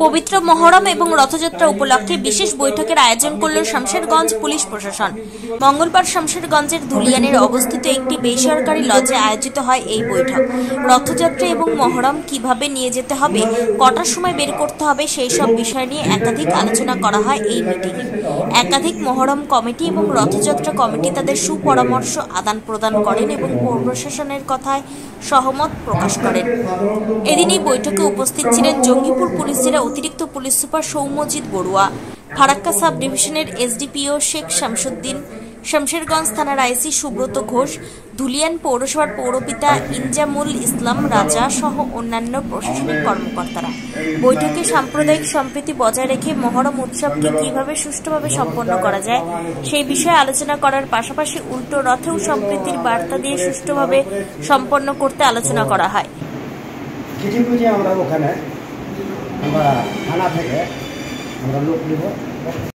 পবিত্র মহরম এবং রথযাত্রা উপলক্ষে বিশেষ বৈঠকের আয়োজন করল শামশেরগঞ্জ পুলিশ প্রশাসন। মঙ্গলবার শামশেরগঞ্জের ধুলিয়ানের অবস্থিত একটি বেসরকারি লজে আয়োজিত হয় এই বৈঠক। রথযাত্রা এবং মহরম কিভাবে নিয়ে যেতে হবে, কটার সময় বের করতে হবে, সেই সব বিষয় নিয়ে একাধিক আলোচনা করা হয় এই মিটিংয়ে। একাধিক মহরম কমিটি এবং রথযাত্রা কমিটি তাদের সুপরামর্শ আদান প্রদান করেন এবং প্রশাসনের কথায় সহমত প্রকাশ করেন। এদিন এই বৈঠকে উপস্থিত ছিলেন জঙ্গিপুর পুলিশ জেলা অতিরিক্ত police super Soumyajit Barua, Farakka sub ডিভিশনের এসডিপিও শেখ শামসুদ্দিন, শামশেরগঞ্জ থানার আইসি সুব্রত ঘোষ, ধুলিয়ান পৌরসভার পৌরপিতা ইনজামুল ইসলাম রাজা সহ অন্যান্য প্রশাসনিক কর্মকর্তারা। বৈঠকে সাম্প্রদায়িক সম্প্রীতি বজায় রেখে মহরম উৎসবকে কিভাবে সুষ্ঠুভাবে সম্পন্ন করা যায় সেই বিষয়ে আলোচনা করার পাশাপাশি উল্টো রথেও সম্প্রীতির বার্তা দিয়ে সুষ্ঠুভাবে সম্পন্ন করতে আলোচনা করা হয়। আমরা থানা থেকে আমরা লোক নিব।